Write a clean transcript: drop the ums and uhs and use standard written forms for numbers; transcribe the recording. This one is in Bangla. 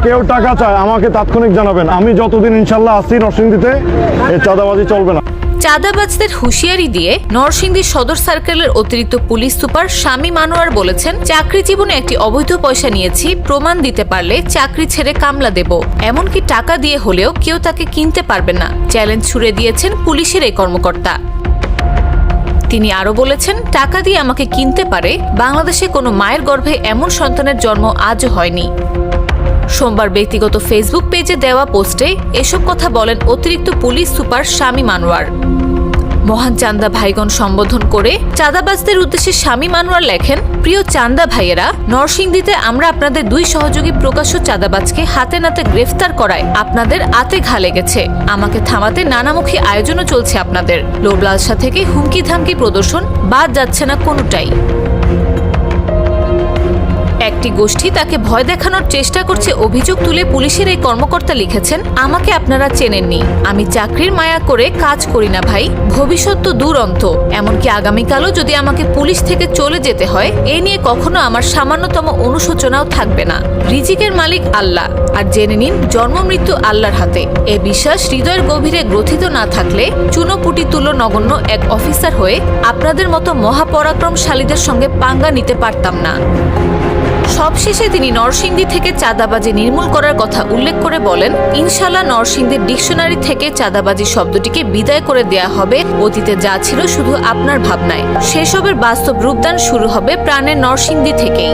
কেউ টাকা চায় আমাকে তাৎক্ষণিক জানাবেন। আমি যতদিন ইনশাল্লাহ আছি নরসিংদীতে, এই চাঁদাবাজি চলবে না। চাঁদাবাজদের হুঁশিয়ারি দিয়ে নরসিংদী সদর সার্কেলের অতিরিক্ত পুলিশ সুপার শামীম আনোয়ার বলেছেন, চাকরি জীবনে একটি অবৈধ পয়সা নিয়েছি, প্রমাণ দিতে পারলে চাকরি ছেড়ে কামলা দেব, এমনকি টাকা দিয়ে হলেও কেউ তাকে কিনতে পারবে না, চ্যালেঞ্জ ছুড়ে দিয়েছেন পুলিশের এই কর্মকর্তা। তিনি আরো বলেছেন, টাকা দিয়ে আমাকে কিনতে পারে, বাংলাদেশে কোনো মায়ের গর্ভে এমন সন্তানের জন্ম আজও হয়নি। সোমবার ব্যক্তিগত ফেসবুক পেজে দেওয়া পোস্টে এসব কথা বলেন অতিরিক্ত পুলিশ সুপার শামীম আনোয়ার। মহান চান্দা ভাইগণ সম্বোধন করে চাঁদাবাজদের উদ্দেশ্যে শামীম আনোয়ার লেখেন, প্রিয় চান্দা ভাইয়েরা, নরসিংদীতে আমরা আপনাদের দুই সহযোগী প্রকাশ্য চাঁদাবাজকে হাতে নাতে গ্রেফতার করায় আপনাদের আতে ঘা লেগেছে। আমাকে থামাতে নানামুখী আয়োজনও চলছে আপনাদের। লোভ লালসা থেকে হুমকি ধামকি প্রদর্শন বাদ যাচ্ছে না কোনোটাই। একটি গোষ্ঠী তাকে ভয় দেখানোর চেষ্টা করছে অভিযোগ তুলে পুলিশের এই কর্মকর্তা লিখেছেন, আমাকে আপনারা চেনেননি, আমি চাকরির মায়া করে কাজ করি না ভাই, ভবিষ্যৎ তো দুরন্ত, এমনকি আগামীকালও যদি আমাকে পুলিশ থেকে চলে যেতে হয়, এ নিয়ে কখনো আমার সামান্যতম অনুশোচনাও থাকবে না। রিজিকের মালিক আল্লাহ, আর জেনে নিন জন্ম মৃত্যু আল্লাহর হাতে। এ বিশ্বাস হৃদয়ের গভীরে গ্রথিত না থাকলে চুনোপুটি তুলো নগণ্য এক অফিসার হয়ে আপনাদের মতো মহাপরাক্রমশালীদের সঙ্গে পাঙ্গা নিতে পারতাম না। সবশেষে তিনি নরসিংদী থেকে চাঁদাবাজি নির্মূল করার কথা উল্লেখ করে বলেন, ইনশাল্লাহ নরসিংদীর ডিকশনারি থেকে চাঁদাবাজি শব্দটিকে বিদায় করে দেয়া হবে। অতীতে যা ছিল শুধু আপনার ভাবনায়, সেসবের বাস্তব রূপদান শুরু হবে প্রাণের নরসিংদী থেকেই।